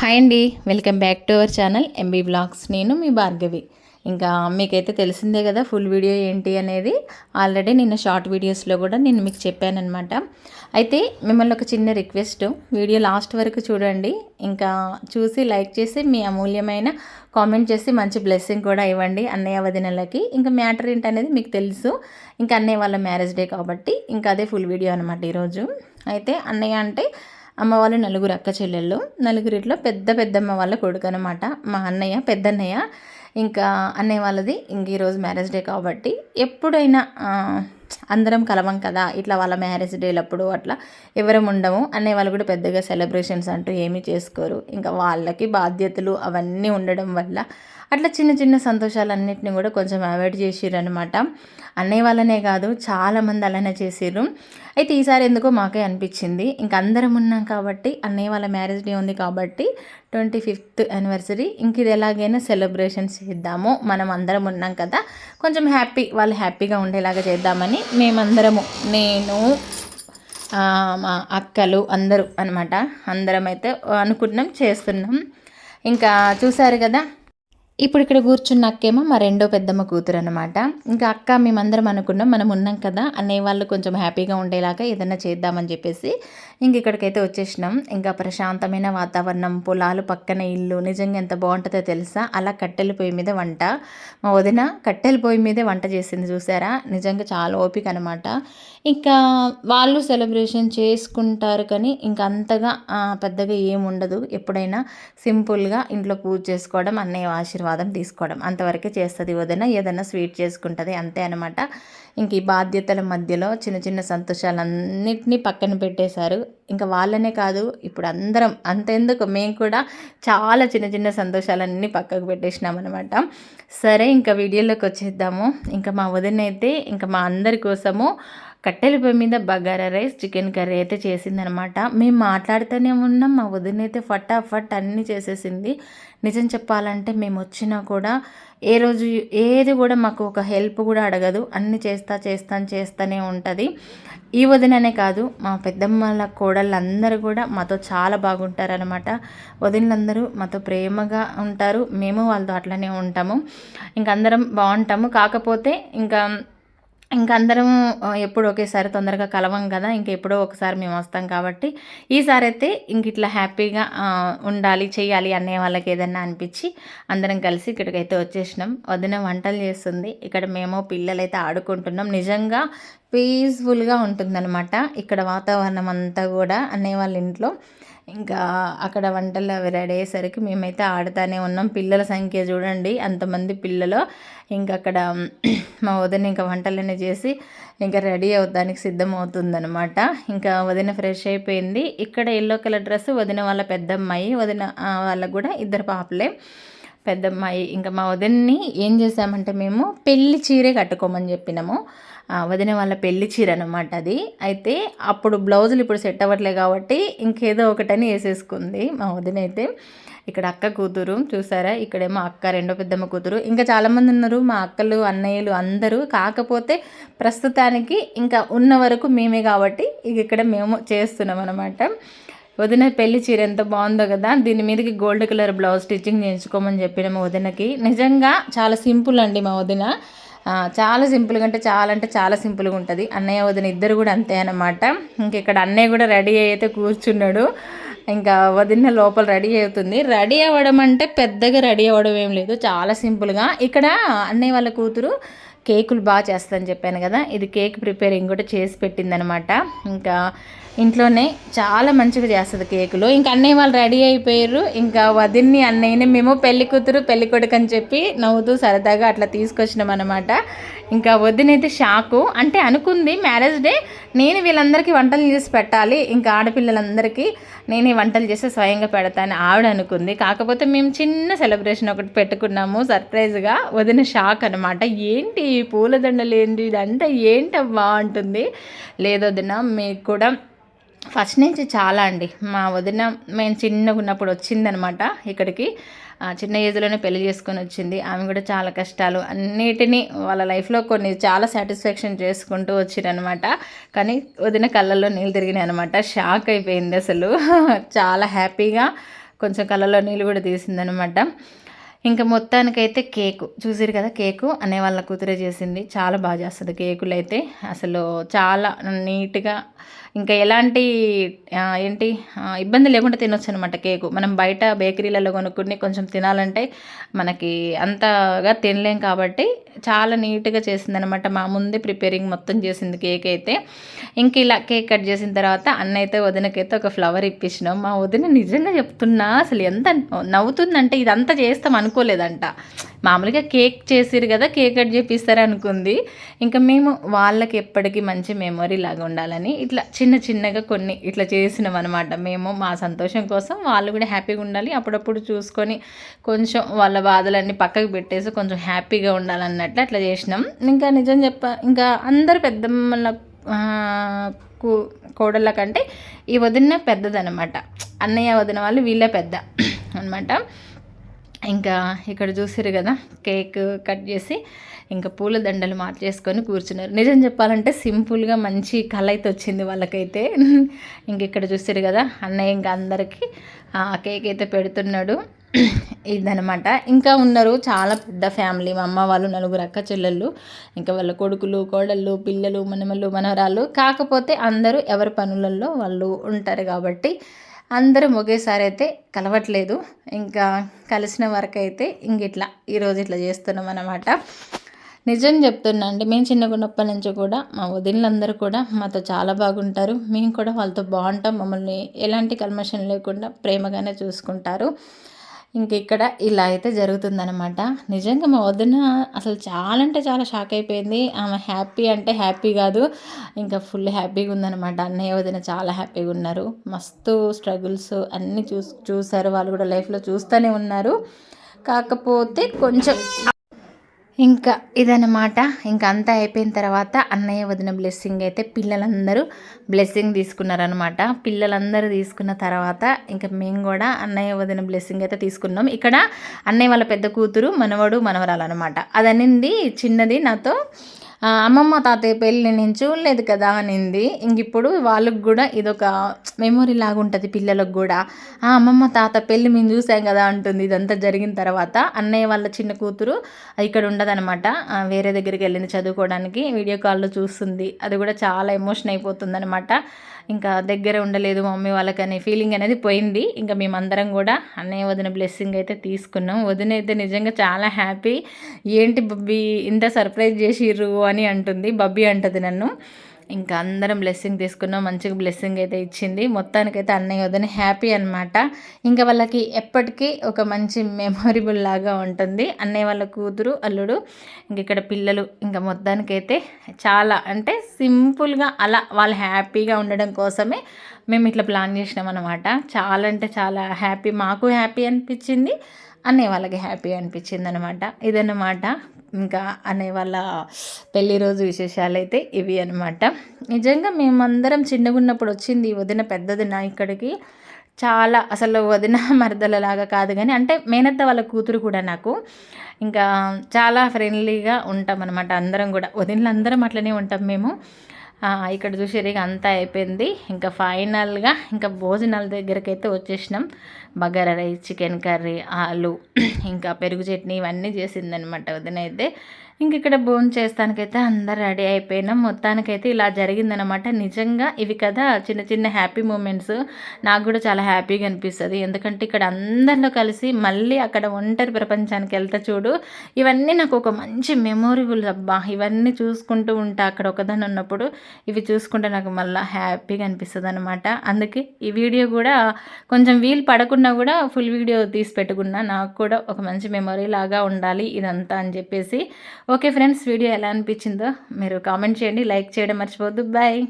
Hi అండి, welcome back to our channel MB blogs. నేను మీ భార్గవి. ఇంకా మీకైతే తెలిసిందే కదా ఫుల్ వీడియో ఏంటి అనేది. ఆల్రెడీ నిన్న షార్ట్ వీడియోస్లో కూడా నేను మీకు చెప్పానమాట. అయితే మిమ్మల్ని ఒక చిన్న రిక్వెస్ట్, వీడియో లాస్ట్ వరకు చూడండి. ఇంకా చూసి లైక్ చేసి మీ అమూల్యమైన కామెంట్ చేసి మంచి బ్లెస్సింగ్ కూడా ఇవ్వండి అన్నయ్య వదినలకి. ఇంకా మ్యాటర్ ఏంటనేది మీకు తెలుసు. ఇంకా అన్నయ్య వాళ్ళ మ్యారేజ్ డే కాబట్టి ఇంకా అదే ఫుల్ వీడియో అనమాట ఈరోజు. అయితే అన్నయ్య అంటే అమ్మ వాళ్ళు నలుగురు అక్క చెల్లెళ్ళు, నలుగురిట్లో పెద్దమ్మ వాళ్ళ కొడుకు అనమాట. మా అన్నయ్య పెద్దన్నయ్య. ఇంకా అన్నయ్య వాళ్ళది ఇంక ఈరోజు మ్యారేజ్ డే కాబట్టి ఎప్పుడైనా అందరం కలవం కదా, ఇట్లా వాళ్ళ మ్యారేజ్ డేలప్పుడు అట్లా ఎవరం ఉండము. అన్నయ్య వాళ్ళు కూడా పెద్దగా సెలబ్రేషన్స్ అంటూ ఏమీ చేసుకోరు. ఇంకా వాళ్ళకి బాధ్యతలు అవన్నీ ఉండడం వల్ల అట్లా చిన్న చిన్న సంతోషాలన్నింటినీ కూడా కొంచెం అవాయిడ్ చేసిర్రు అనమాట. అన్నయ్య వాళ్ళనే కాదు చాలామంది అలానే చేసిర్రు. అయితే ఈసారి ఎందుకో మాకే అనిపించింది, ఇంక అందరం ఉన్నాం కాబట్టి అన్నయ్య వాళ్ళ మ్యారేజ్ డే ఉంది కాబట్టి 25th యానివర్సరీ ఇంక ఇది ఎలాగైనా సెలబ్రేషన్స్ చేద్దాము, మనం అందరం ఉన్నాం కదా, కొంచెం వాళ్ళు హ్యాపీగా ఉండేలాగా చేద్దామని మేమందరము, నేను మా అక్కలు అందరూ అనమాట, అందరం అయితే అనుకున్నాం, చేస్తున్నాం. ఇంకా చూసారు కదా, ఇప్పుడు ఇక్కడ కూర్చున్న అక్కేమో మా రెండో పెద్దమ్మ కూతురు అనమాట. ఇంకా అక్క మేమందరం అనుకున్నాం, మనం ఉన్నాం కదా, అన్నయ్య వాళ్ళు కొంచెం హ్యాపీగా ఉండేలాగా ఏదైనా చేద్దామని చెప్పేసి ఇంక ఇక్కడికైతే వచ్చేసినాం. ఇంకా ప్రశాంతమైన వాతావరణం, పొలాలు పక్కన ఇల్లు, నిజంగా ఎంత బాగుంటుందో తెలుసా. అలా కట్టెల పొయ్యి మీద వంట, మా వదిన కట్టెల పొయ్యి మీదే వంట చేసింది చూసారా, నిజంగా చాలా ఓపిక అనమాట. ఇంకా వాళ్ళు సెలబ్రేషన్ చేసుకుంటారు కానీ ఇంకా అంతగా పెద్దగా ఏముండదు. ఎప్పుడైనా సింపుల్గా ఇంట్లో పూజ చేసుకోవడం, అన్నయ్య ఆశీర్వాదం తీసుకోవడం అంతవరకే చేస్తుంది వదిన. ఏదైనా స్వీట్ చేసుకుంటుంది అంతే అనమాట. ఇంక ఈ బాధ్యతల మధ్యలో చిన్న చిన్న సంతోషాలన్నింటినీ పక్కన పెట్టేశారు. ఇంకా వాళ్ళనే కాదు, ఇప్పుడు అందరం అంతెందుకు మేము కూడా చాలా చిన్న చిన్న సంతోషాలన్నీ పక్కకు పెట్టేసినాం అనమాట. సరే ఇంకా వీడియోలోకి వచ్చేద్దాము. ఇంకా మా వదిన అయితే ఇంకా మా అందరి కోసము కట్టెల పొయ్యి మీద బగారా రైస్, చికెన్ కర్రీ అయితే చేసిందనమాట. మేము మాట్లాడుతూనే ఉన్నాం, మా వదిన అయితే ఫటాఫట్ అన్నీ చేసేసింది. నిజం చెప్పాలంటే మేము వచ్చినా కూడా ఏ రోజు ఏది కూడా మాకు ఒక హెల్ప్ కూడా అడగదు, అన్నీ చేస్తూనే ఉంటుంది. ఈ వదిననే కాదు, మా పెద్దమ్మల కోడళ్ళందరూ కూడా మాతో చాలా బాగుంటారనమాట. వదినలందరూ మాతో ప్రేమగా ఉంటారు, మేము వాళ్ళతో అట్లనే ఉంటాము. ఇంకందరం బాగుంటాము. కాకపోతే ఇంకా అందరం ఎప్పుడు ఒకేసారి తొందరగా కలవం కదా, ఎప్పుడో ఒకసారి మేము వస్తాం కాబట్టి ఈసారి అయితే ఇంక ఇట్లా హ్యాపీగా ఉండాలి, చేయాలి అనే వాళ్ళకి ఏదన్నా అనిపించి అందరం కలిసి ఇక్కడికైతే వచ్చేసినాం. వదిన వంటలు చేస్తుంది, ఇక్కడ మేము పిల్లలైతే ఆడుకుంటున్నాం. నిజంగా పీస్ఫుల్గా ఉంటుందన్నమాట ఇక్కడ వాతావరణం అంతా కూడా అన్నయ్య వాళ్ళ ఇంట్లో. ఇంకా అక్కడ వంటలు అవి రెడీ అయ్యేసరికి మేమైతే ఆడుతూనే ఉన్నాం. పిల్లల సంఖ్య చూడండి అంతమంది పిల్లలు. ఇంకా అక్కడ మా వదిన ఇంకా వంటలన్నీ చేసి ఇంకా రెడీ అవుతానికి సిద్ధమవుతుందనమాట. ఇంకా వదిన ఫ్రెష్ అయిపోయింది. ఇక్కడ ఎల్లో కలర్ డ్రెస్ వదిన వాళ్ళ పెద్దమ్మాయి, వదిన వాళ్ళకు కూడా ఇద్దరు పాపలే. పెద్దమ్మాయి ఇంకా మా వదిన్ని ఏం చేసామంటే మేము పెళ్లి చీరే కట్టుకోమని చెప్పినాము. వదిన వాళ్ళ పెళ్లి చీర అనమాట అది. అయితే అప్పుడు బ్లౌజులు ఇప్పుడు సెట్ అవ్వట్లే కాబట్టి ఇంకేదో ఒకటని వేసేసుకుంది మా వదిన అయితే. ఇక్కడ అక్క కూతురు చూసారా, ఇక్కడేమో అక్క రెండో పెద్దమ్మ కూతురు, ఇంకా చాలామంది ఉన్నారు మా అక్కలు అన్నయ్యలు అందరూ. కాకపోతే ప్రస్తుతానికి ఇంకా ఉన్న వరకు మేమే కాబట్టి ఇక్కడ మేము చేస్తున్నాం అనమాట. వదిన పెళ్లి చీర ఎంత బాగుందో కదా, దీని మీదకి గోల్డ్ కలర్ బ్లౌజ్ స్టిచ్చింగ్ చేయించుకోమని చెప్పిన మా వదినకి. నిజంగా చాలా సింపుల్ అండి మా వదిన, చాలా సింపుల్గా అంటే చాలా సింపుల్గా ఉంటుంది. అన్నయ్య వదిన ఇద్దరు కూడా అంతే అనమాట. ఇక్కడ అన్నయ్య కూడా రెడీ అయితే కూర్చున్నాడు. ఇంకా వదిన లోపల రెడీ అవుతుంది. రెడీ అవ్వడం అంటే పెద్దగా రెడీ అవ్వడం ఏం లేదు, చాలా సింపుల్గా. ఇక్కడ అన్నయ్య వాళ్ళ కూతురు కేకులు బాగా చేస్తుందని చెప్పాను కదా, ఇది కేక్ ప్రిపేరింగ్ కూడా చేసి పెట్టిందనమాట. ఇంకా ఇంట్లోనే చాలా మంచిగా చేస్తుంది కేకులు. ఇంకా అన్నయ్య వాళ్ళు రెడీ అయిపోయారు. ఇంకా వదిన్ని అన్నయ్యని మేము పెళ్లి కూతురు పెళ్లి కొడుకు అని చెప్పి నవ్వుతూ సరదాగా అట్లా తీసుకొచ్చినాం అనమాట. ఇంకా వదినైతే షాకు, అంటే అనుకుంది మ్యారేజ్ డే నేను వీళ్ళందరికీ వంటలు చేసి పెట్టాలి, ఇంకా ఆడపిల్లలందరికీ నేనే వంటలు చేసి స్వయంగా పెడతాను ఆవిడ అనుకుంది. కాకపోతే మేము చిన్న సెలబ్రేషన్ ఒకటి పెట్టుకున్నాము సర్ప్రైజ్గా. వదిన షాక్ అనమాట, ఏంటి పూలదండలు ఏంటి ఇదంతా ఏంటవ్వా అంటుంది. లేదు వదిన మీకు కూడా ఫస్ట్ నుంచి చాలా అండి. మా వదిన మేము చిన్నగా ఉన్నప్పుడు వచ్చిందనమాట ఇక్కడికి, చిన్న ఏజ్లోనే పెళ్లి చేసుకొని వచ్చింది. ఆమె కూడా చాలా కష్టాలు అన్నిటినీ వాళ్ళ లైఫ్లో కొన్ని చాలా సాటిస్ఫాక్షన్ చేసుకుంటూ వచ్చిరనమాట. కానీ వదిన కళ్ళల్లో నీళ్ళు తిరిగినాయి అనమాట. షాక్ అయిపోయింది అసలు. చాలా హ్యాపీగా కొంచెం కళ్ళలో నీళ్ళు కూడా తీసిందనమాట. ఇంకా మొత్తానికైతే కేకు చూసిరు కదా, కేకు అనే వాళ్ళ కూతురే చేసింది. చాలా బాగా చేస్తుంది కేకులు అయితే, అసలు చాలా నీట్గా, ఇంకా ఎలాంటి ఏంటి ఇబ్బంది లేకుండా తినొచ్చు అనమాట కేకు. మనం బయట బేకరీలలో కొనుక్కుని కొంచెం తినాలంటే మనకి అంతగా తినలేం కాబట్టి చాలా నీట్గా చేసింది అనమాట. మా ముందే ప్రిపేరింగ్ మొత్తం చేసింది కేక్ అయితే. ఇంక ఇలా కేక్ కట్ చేసిన తర్వాత అన్న అయితే వదినకైతే ఒక ఫ్లవర్ ఇప్పించినాం. మా వదిన నిజంగా చెప్తున్నా అసలు ఎంత నవ్వుతుందంటే ఇదంతా చేస్తాం అనుకోలేదంట. మామూలుగా కేక్ చేసిరు కదా, కేక్ కట్ చేపిస్తారు అనుకుంది. ఇంకా మేము వాళ్ళకి ఎప్పటికీ మంచి మెమొరీ లాగా ఉండాలని ఇట్లా చిన్న చిన్నగా కొన్ని ఇట్లా చేసినాం అనమాట. మేము మా సంతోషం కోసం, వాళ్ళు కూడా హ్యాపీగా ఉండాలి, అప్పుడప్పుడు చూసుకొని కొంచెం వాళ్ళ బాధలన్నీ పక్కకు పెట్టేసి కొంచెం హ్యాపీగా ఉండాలన్నట్లు అట్లా చేసినాం. ఇంకా నిజం ఇంకా అందరు పెద్దమ్మల కోడళ్ళ కంటే ఈ వదిన పెద్దదనమాట. అన్నయ్య వదిన వాళ్ళు వీళ్ళే పెద్ద అనమాట. ఇంకా ఇక్కడ చూసిరు కదా, కేక్ కట్ చేసి ఇంకా పూల దండలు మార్చేసుకొని కూర్చున్నారు. నిజం చెప్పాలంటే సింపుల్గా మంచి కళ అయితే వచ్చింది వాళ్ళకైతే. ఇంక ఇక్కడ చూసిరు కదా, అన్నయ్య ఇంకా అందరికీ కేక్ అయితే పెడుతున్నాడు. ఇదనమాట. ఇంకా ఉన్నారు చాలా పెద్ద ఫ్యామిలీ, మా అమ్మ వాళ్ళు 4 అక్క చెల్లెళ్ళు, ఇంకా వాళ్ళ కొడుకులు కోడళ్ళు పిల్లలు మనమళ్ళు మనవరాళ్ళు. కాకపోతే అందరూ ఎవరి పనులలో వాళ్ళు ఉంటారు కాబట్టి అందరం ఒకేసారి అయితే కలవట్లేదు. ఇంకా కలిసిన వరకు అయితే ఇట్లా ఈరోజు ఇట్లా చేస్తున్నాం అన్నమాట. నిజం చెప్తున్నా అండి, మేము చిన్నగా ఉన్నప్పటి నుంచి కూడా మా వదినలందరూ కూడా మాతో చాలా బాగుంటారు. మేము కూడా వాళ్ళతో బాగుంటాం. మమ్మల్ని ఎలాంటి కల్మషం లేకుండా ప్రేమగానే చూసుకుంటారు. ఇంక ఇక్కడ ఇలా అయితే జరుగుతుందనమాట. నిజంగా మా వదిన అసలు చాలా అంటే చాలా షాక్ అయిపోయింది. ఆమె హ్యాపీ అంటే హ్యాపీ కాదు, ఇంకా ఫుల్ హ్యాపీగా ఉందనమాట. అన్నయ్య వదిన చాలా హ్యాపీగా ఉన్నారు. మస్తు స్ట్రగుల్స్ అన్నీ చూసారు వాళ్ళు కూడా లైఫ్లో చూస్తూనే ఉన్నారు. కాకపోతే కొంచెం ఇంకా ఇదన్నమాట. ఇంకా అంతా అయిపోయిన తర్వాత అన్నయ్య వదిన బ్లెస్సింగ్ అయితే పిల్లలందరూ బ్లెస్సింగ్ తీసుకున్నారనమాట. పిల్లలందరూ తీసుకున్న తర్వాత ఇంకా మేము కూడా అన్నయ్య వదిన బ్లెస్సింగ్ అయితే తీసుకున్నాం. ఇక్కడ అన్నయ్య వాళ్ళ పెద్ద కూతురు మనవడు మనవరాలు అనమాట. అది అనింది చిన్నది నాతో, అమ్మమ్మ తాతయ్య పెళ్ళి నేను చూడలేదు కదా అనింది. ఇంక ఇప్పుడు వాళ్ళకి కూడా ఇదొక మెమొరీ లాగా ఉంటుంది పిల్లలకు కూడా. అమ్మమ్మ తాత పెళ్ళి మేము చూసాం కదా అంటుంది. ఇదంతా జరిగిన తర్వాత అన్నయ్య వాళ్ళ చిన్న కూతురు ఇక్కడ ఉండదనమాట, వేరే దగ్గరికి వెళ్ళింది చదువుకోవడానికి. వీడియో కాల్లో చూస్తుంది, అది కూడా చాలా ఎమోషన్ అయిపోతుంది అనమాట. ఇంకా దగ్గర ఉండలేదు మమ్మీ వాళ్ళకనే ఫీలింగ్ అనేది పోయింది. ఇంకా మేమందరం కూడా అన్నయ్య వదిన బ్లెస్సింగ్ అయితే తీసుకున్నాం. వదిన అయితే నిజంగా చాలా హ్యాపీ. ఏంటి బబ్బీ ఇంత సర్ప్రైజ్ చేసిర్రు అని అంటుంది. బబ్బీ అంటుంది నన్ను. ఇంకా అందరం బ్లెస్సింగ్ తీసుకున్నాం, మంచిగా బ్లెస్సింగ్ అయితే ఇచ్చింది. మొత్తానికైతే అన్నయ్య వదిన హ్యాపీ అనమాట. ఇంకా వాళ్ళకి ఎప్పటికీ ఒక మంచి మెమొరబుల్ లాగా ఉంటుంది. అన్నయ్య వాళ్ళ కూతురు అల్లుడు, ఇంక ఇక్కడ పిల్లలు, ఇంకా మొత్తానికైతే చాలా అంటే సింపుల్గా అలా వాళ్ళు హ్యాపీగా ఉండడం కోసమే మేము ఇట్లా ప్లాన్ చేసినాం అనమాట. చాలా అంటే చాలా హ్యాపీ, మాకు హ్యాపీ అనిపించింది, అన్నయ్య వాళ్ళకి హ్యాపీ అనిపించింది అనమాట. ఇదన్నమాట ఇంకా అన్నయ్య వాళ్ళ పెళ్లి రోజు విశేషాలు అయితే ఇవి అనమాట. నిజంగా మేమందరం చిన్నగా ఉన్నప్పుడు వచ్చింది వదిన పెద్దదిన ఇక్కడికి. చాలా అసలు వదిన మరదలలాగా కాదు కానీ, అంటే మేనత్త వాళ్ళ కూతురు కూడా నాకు. ఇంకా చాలా ఫ్రెండ్లీగా ఉంటాం అనమాట అందరం కూడా, వదినలు అందరం అట్లనే ఉంటాం మేము. ఇక్కడ చూసేది అంతా అయిపోయింది. ఇంకా ఫైనల్గా ఇంకా భోజనాల దగ్గరికి అయితే వచ్చేసినాం. బగారా రైస్, చికెన్ కర్రీ, ఆలు, ఇంకా పెరుగు చట్నీ ఇవన్నీ చేసిందనమాట వదిన అయితే. ఇంక ఇక్కడ భోజనం చేస్తానికైతే అందరు రెడీ అయిపోయినాం. మొత్తానికైతే ఇలా జరిగిందనమాట. నిజంగా ఇవి కదా చిన్న చిన్న హ్యాపీ మూమెంట్స్. నాకు కూడా చాలా హ్యాపీగా అనిపిస్తుంది. ఎందుకంటే ఇక్కడ అందరిలో కలిసి మళ్ళీ అక్కడ ఒంటరి ప్రపంచానికి వెళ్తా చూడు, ఇవన్నీ నాకు ఒక మంచి మెమొరబుల్ అబ్బా. ఇవన్నీ చూసుకుంటూ ఉంటా అక్కడ ఒకదాన్ని ఉన్నప్పుడు, ఇవి చూసుకుంటే నాకు మళ్ళీ హ్యాపీగా అనిపిస్తుంది అనమాట. అందుకే ఈ వీడియో కూడా కొంచెం వీలు పడకున్నా కూడా ఫుల్ వీడియో తీసి పెట్టుకున్నా, నాకు కూడా ఒక మంచి మెమొరీ లాగా ఉండాలి ఇదంతా అని చెప్పేసి. ఓకే ఫ్రెండ్స్, వీడియో ఎలా అనిపించిందో మీరు కామెంట్ చేయండి, లైక్ చేయడం మర్చిపోవద్దు. బాయ్.